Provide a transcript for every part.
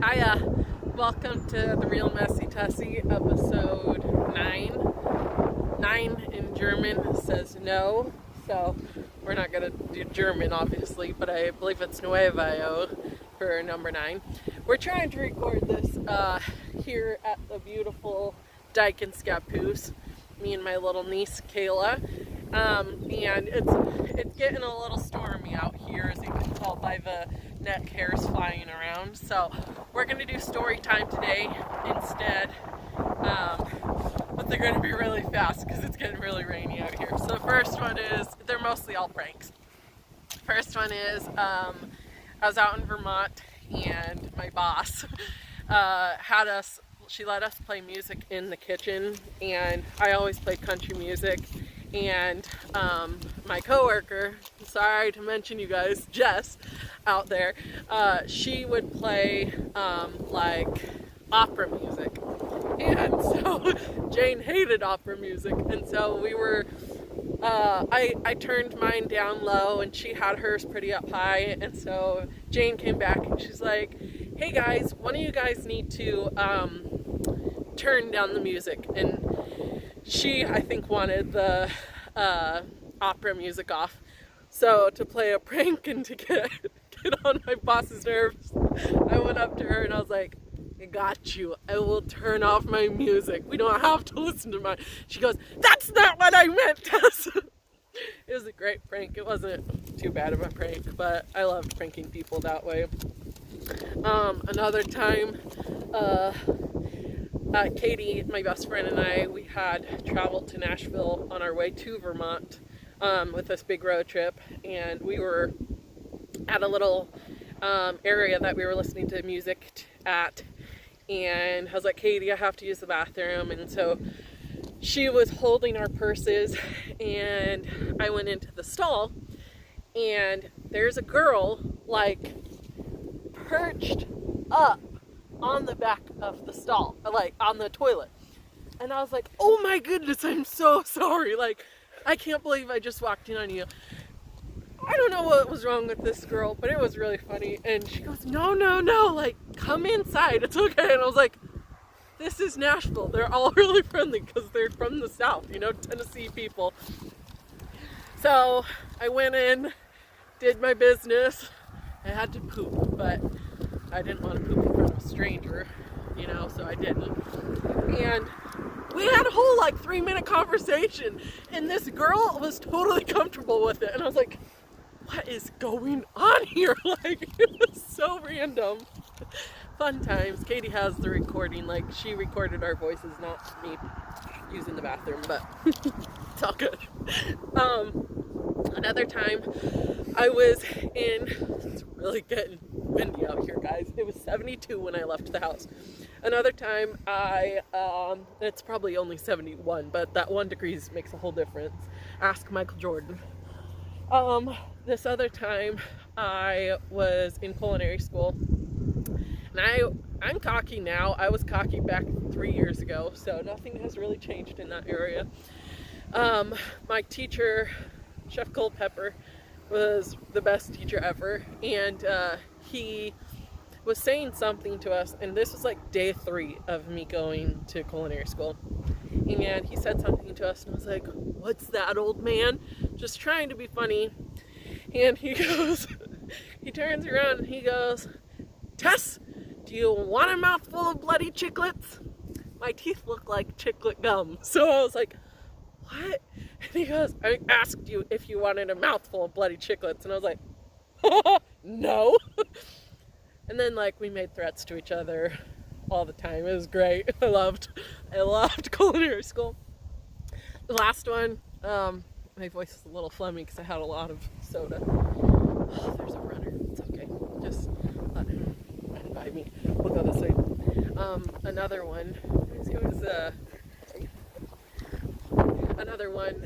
Hiya, welcome to the Real Messy Tussie, episode 9. 9 in German says no, so we're not going to do German obviously, but I believe it's Nueve for number 9. We're trying to record this here at the beautiful dike in Scappoose, me and my little niece Kayla, and it's getting a little stormy out here, as you can tell by the neck hairs flying around. So we're going to do story time today instead, but they're going to be really fast because it's getting really rainy out here. So the first one is, they're mostly all pranks. First one is, I was out in Vermont and my boss she let us play music in the kitchen, and I always play country music, and my coworker, sorry to mention you guys, Jess out there, she would play like opera music, and so Jane hated opera music, and so we were I turned mine down low and she had hers pretty up high, and so Jane came back and she's like, hey guys, one of you guys need to turn down the music. And she, I think, wanted the opera music off. So to play a prank and to get on my boss's nerves, I went up to her and I was like, I got you. I will turn off my music. We don't have to listen to mine. She goes, that's not what I meant, Tess. It was a great prank. It wasn't too bad of a prank, but I loved pranking people that way. Another time, Katie, my best friend, and I, we had traveled to Nashville on our way to Vermont with this big road trip, and we were at a little area that we were listening to music at, and I was like, Katie, I have to use the bathroom, and so she was holding our purses, and I went into the stall, and there's a girl, like, perched up on the back of the stall, like, on the toilet, and I was like, oh my goodness, I'm so sorry, like, I can't believe I just walked in on you. I don't know what was wrong with this girl, but it was really funny. And she goes, no, like, come inside, it's okay. And I was like, this is Nashville. They're all really friendly because they're from the South, you know, Tennessee people. So I went in, did my business. I had to poop, but I didn't want to poop in front of a stranger, you know, so I didn't. And we had a whole, like, 3-minute conversation, and this girl was totally comfortable with it. And I was like, what is going on here? Like, it was so random. Fun times. Katie has the recording, like, she recorded our voices, not me using the bathroom, but it's all good. Another time I was it's really getting windy out here, guys. It was 72 when I left the house. Another time it's probably only 71, but that 1 degree makes a whole difference. Ask Michael Jordan. This other time I was in culinary school, and I'm cocky now. I was cocky back 3 years ago, so nothing has really changed in that area. My teacher, Chef Culpepper, was the best teacher ever, and he was saying something to us, and this was like day 3 of me going to culinary school, and he said something to us, and I was like, what's that, old man? Just trying to be funny. And he goes, he turns around and he goes, Tess, do you want a mouthful of bloody chiclets? My teeth look like chiclet gum. So I was like, what? And he goes, I asked you if you wanted a mouthful of bloody chiclets. And I was like, no. And then, like, we made threats to each other all the time. It was great. I loved culinary school. The last one, my voice is a little phlegmy because I had a lot of soda. Oh, there's a runner. It's okay. Just let him run by me. We'll go this way. Another one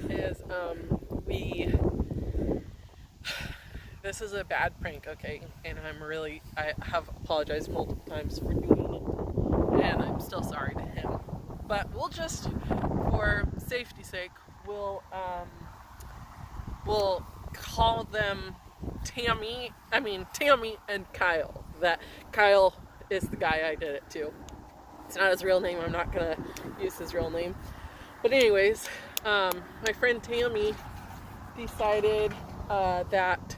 is this is a bad prank, okay? And I have apologized multiple times for doing it, and I'm still sorry to him. But we'll just, for safety's sake, we'll call them Tammy and Kyle. That Kyle is the guy I did it to. It's not his real name. I'm not going to use his real name. But anyways, my friend Tammy decided that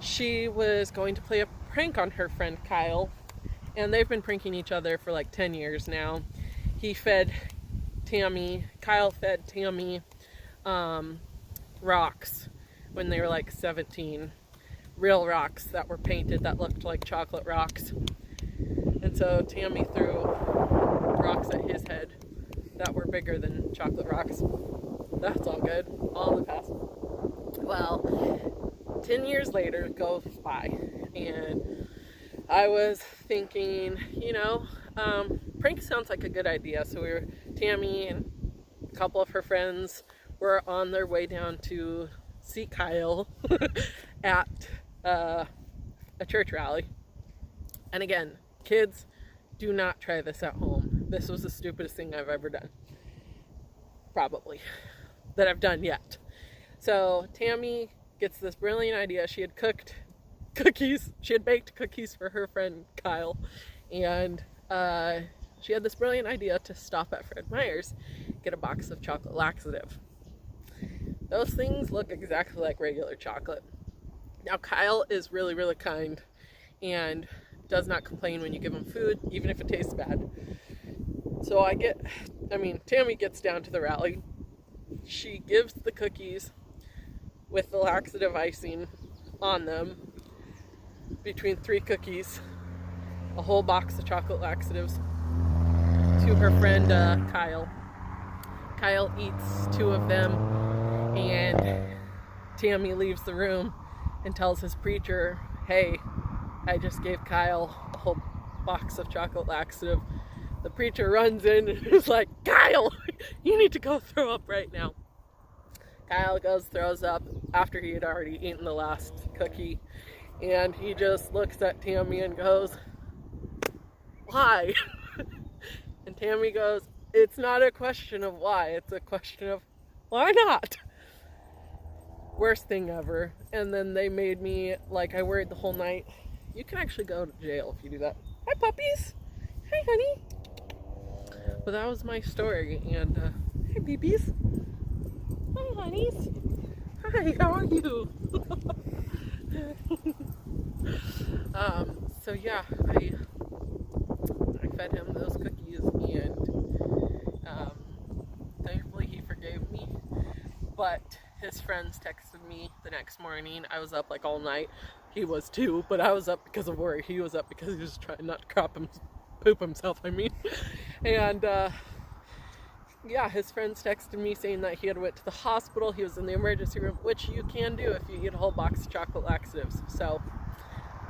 she was going to play a prank on her friend Kyle. And they've been pranking each other for like 10 years now. Kyle fed Tammy rocks when they were like 17. Real rocks that were painted that looked like chocolate rocks. And so Tammy threw rocks at his head that were bigger than chocolate rocks. That's all good. All in the past. Well, 10 years later goes by, and I was thinking, prank sounds like a good idea. So Tammy and a couple of her friends were on their way down to see Kyle at a church rally. And again, kids, do not try this at home. This was the stupidest thing I've ever done. Probably. That I've done yet. So Tammy gets this brilliant idea. She had baked cookies for her friend Kyle. And she had this brilliant idea to stop at Fred Meyer's, get a box of chocolate laxative. Those things look exactly like regular chocolate. Now Kyle is really, really kind and does not complain when you give him food, even if it tastes bad. So Tammy gets down to the rally. She gives the cookies with the laxative icing on them, between 3 cookies, a whole box of chocolate laxatives, to her friend Kyle. Kyle eats 2 of them, and Tammy leaves the room and tells his preacher, "Hey, I just gave Kyle a whole box of chocolate laxative." The preacher runs in and is like, "Kyle, you need to go throw up right now." Kyle goes, throws up after he had already eaten the last cookie. And he just looks at Tammy and goes, "Why?" And Tammy goes, "It's not a question of why, it's a question of why not?" Worst thing ever. And then they made me, I worried the whole night. You can actually go to jail if you do that. Hi, puppies. Hi, honey. But that was my story. And, hi, babies. Hi, honeys. Hi, how are you? So yeah, I fed him those cookies, and thankfully he forgave me. But his friends texted me the next morning. I was up all night. He was too, but I was up because of worry. He was up because he was trying not to poop himself, And yeah, his friends texted me saying that he had went to the hospital. He was in the emergency room, which you can do if you eat a whole box of chocolate laxatives. So,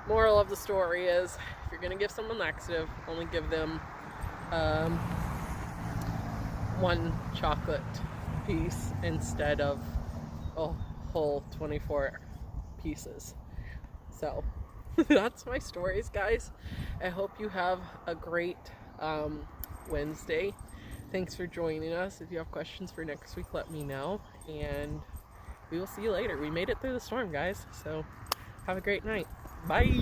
moral of the story is, if you're going to give someone laxative, only give them 1 chocolate piece instead of a whole 24 pieces. So, that's my stories, guys. I hope you have a great Wednesday. Thanks for joining us. If you have questions for next week, let me know. And we will see you later. We made it through the storm, guys. So have a great night. Bye.